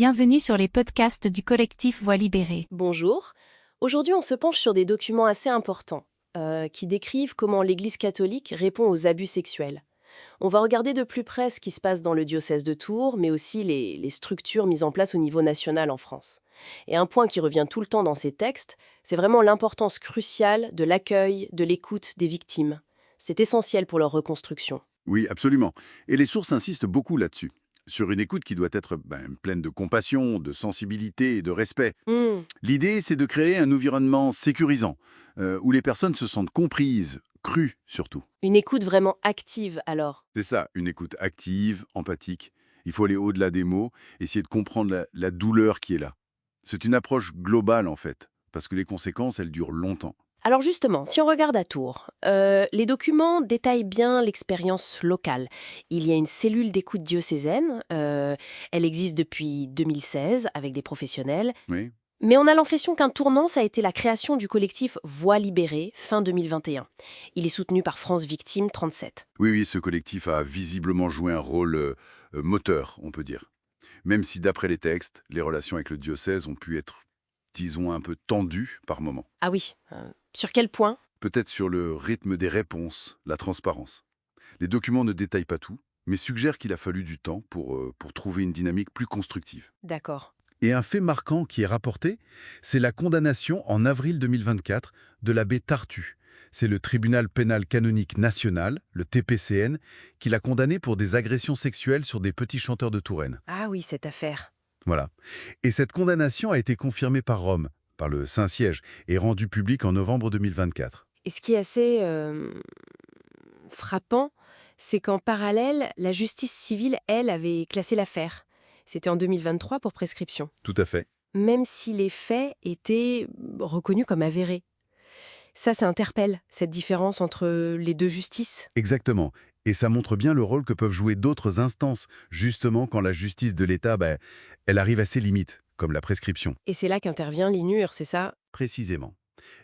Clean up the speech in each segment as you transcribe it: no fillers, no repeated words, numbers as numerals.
Bienvenue sur les podcasts du collectif Voix libérée. Bonjour. Aujourd'hui, on se penche sur des documents assez importants qui décrivent comment l'Église catholique répond aux abus sexuels. On va regarder de plus près ce qui se passe dans le diocèse de Tours, mais aussi les structures mises en place au niveau national en France. Et un point qui revient tout le temps dans ces textes, c'est vraiment l'importance cruciale de l'accueil, de l'écoute des victimes. C'est essentiel pour leur reconstruction. Oui, absolument. Et les sources insistent beaucoup là-dessus. Sur une écoute qui doit être pleine de compassion, de sensibilité et de respect. Hmm, L'idée, c'est de créer un environnement sécurisant, où les personnes se sentent comprises, crues surtout. Une écoute vraiment active alors. C'est ça, une écoute active, empathique. Il faut aller au-delà des mots, essayer de comprendre la douleur qui est là. C'est une approche globale en fait, parce que les conséquences, elles durent longtemps. Alors justement, si on regarde à Tours, les documents détaillent bien l'expérience locale. Il y a une cellule d'écoute diocésaine, elle existe depuis 2016 avec des professionnels, Oui. mais on a l'impression qu'un tournant, ça a été la création du collectif Voix libérée, fin 2021. Il est soutenu par France Victime 37. Oui, oui, ce collectif a visiblement joué un rôle moteur, on peut dire. Même si d'après les textes, les relations avec le diocèse ont pu être, disons, un peu tendues par moments. Ah oui, sur quel point? Peut-être sur le rythme des réponses, la transparence. Les documents ne détaillent pas tout, mais suggèrent qu'il a fallu du temps pour trouver une dynamique plus constructive. D'accord. Et un fait marquant qui est rapporté, c'est la condamnation en avril 2024 de l'abbé Tartu. C'est le tribunal pénal canonique national, le TPCN, qui l'a condamné pour des agressions sexuelles sur des petits chanteurs de Touraine. Ah oui, cette affaire. Voilà. Et cette condamnation a été confirmée par Rome, par le Saint-Siège, et rendue publique en novembre 2024. Et ce qui est assez frappant, c'est qu'en parallèle, la justice civile, elle, avait classé l'affaire. C'était en 2023 pour prescription, Tout à fait. même si les faits étaient reconnus comme avérés. Ça interpelle, cette différence entre les deux justices. Exactement. Et ça montre bien le rôle que peuvent jouer d'autres instances, justement quand la justice de l'État, elle arrive à ses limites, comme la prescription. Et c'est là qu'intervient l'INUR, c'est ça? Précisément.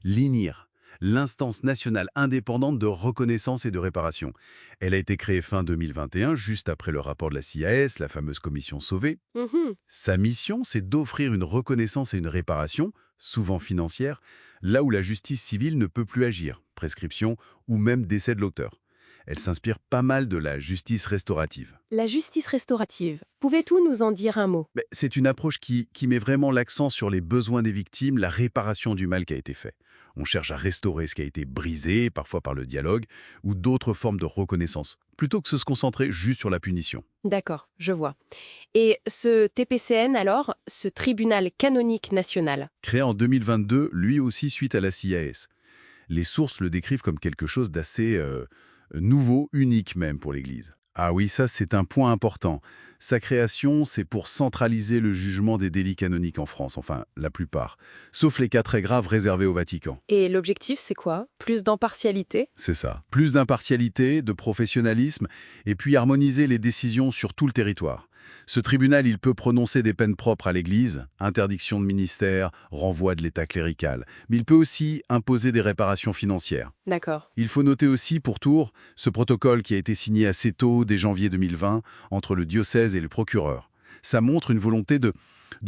L'INIR, l'instance nationale indépendante de reconnaissance et de réparation. Elle a été créée fin 2021, juste après le rapport de la CIAS, la fameuse commission Sauvé. Mhm. Sa mission, c'est d'offrir une reconnaissance et une réparation, souvent financière, là où la justice civile ne peut plus agir, prescription ou même décès de l'auteur. Elle s'inspire pas mal de la justice restaurative. La justice restaurative. Pouvez-vous nous en dire un mot? C'est une approche qui met vraiment l'accent sur les besoins des victimes, la réparation du mal qui a été fait. On cherche à restaurer ce qui a été brisé, parfois par le dialogue, ou d'autres formes de reconnaissance, plutôt que de se concentrer juste sur la punition. D'accord, je vois. Et ce TPCN alors, ce tribunal canonique national, Créé en 2022, lui aussi suite à la CIAS. Les sources le décrivent comme quelque chose d'assez nouveau, unique même pour l'Église. Ah oui, ça c'est un point important. Sa création, c'est pour centraliser le jugement des délits canoniques en France, enfin la plupart, sauf les cas très graves réservés au Vatican. et l'objectif c'est quoi? Plus d'impartialité? C'est ça. Plus d'impartialité, de professionnalisme, et puis harmoniser les décisions sur tout le territoire. Ce tribunal, il peut prononcer des peines propres à l'Église, interdiction de ministère, renvoi de l'État clérical, mais il peut aussi imposer des réparations financières. D'accord. Il faut noter aussi, pour Tours, ce protocole qui a été signé assez tôt, dès janvier 2020, entre le diocèse et le procureur. Ça montre une volonté de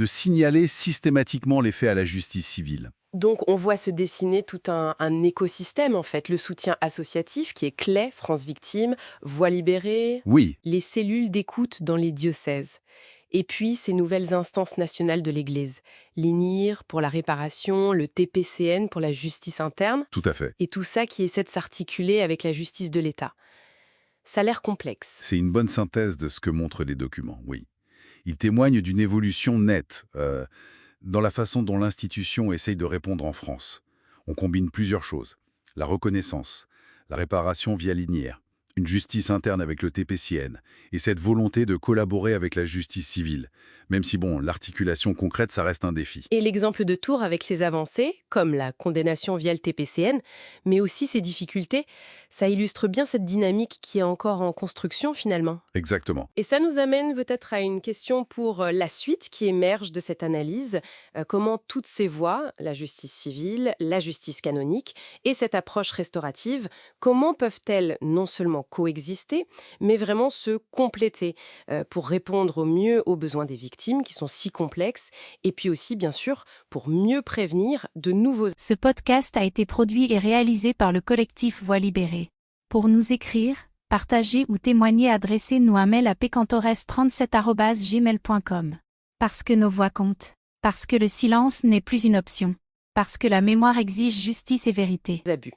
signaler systématiquement les faits à la justice civile. Donc on voit se dessiner tout un écosystème en fait, le soutien associatif qui est clé, France Victime, Voix libérée, Oui, les cellules d'écoute dans les diocèses. Et puis ces nouvelles instances nationales de l'Église, l'INIR pour la réparation, le TPCN pour la justice interne, tout à fait. et tout ça qui essaie de s'articuler avec la justice de l'État. Ça a l'air complexe. C'est une bonne synthèse de ce que montrent les documents, oui. Ils témoignent d'une évolution nette dans la façon dont l'institution essaye de répondre en France. On combine plusieurs choses. La reconnaissance, la réparation via l'INIR, une justice interne avec le TPCN, et cette volonté de collaborer avec la justice civile. Même si, l'articulation concrète, ça reste un défi. Et l'exemple de Tours avec ses avancées, comme la condamnation via le TPCN, mais aussi ses difficultés, ça illustre bien cette dynamique qui est encore en construction finalement. Exactement. Et ça nous amène peut-être à une question pour la suite qui émerge de cette analyse. Comment toutes ces voies, la justice civile, la justice canonique et cette approche restaurative, comment peuvent-elles non seulement coexister, mais vraiment se compléter pour répondre au mieux aux besoins des victimes victimes qui sont si complexes, et puis aussi, bien sûr, pour mieux prévenir de nouveaux... Ce podcast a été produit et réalisé par le collectif Voix libérée. Pour nous écrire, partager ou témoigner, adressez-nous un mail à pcantores37@gmail.com. Parce que nos voix comptent. Parce que le silence n'est plus une option. Parce que la mémoire exige justice et vérité. abus.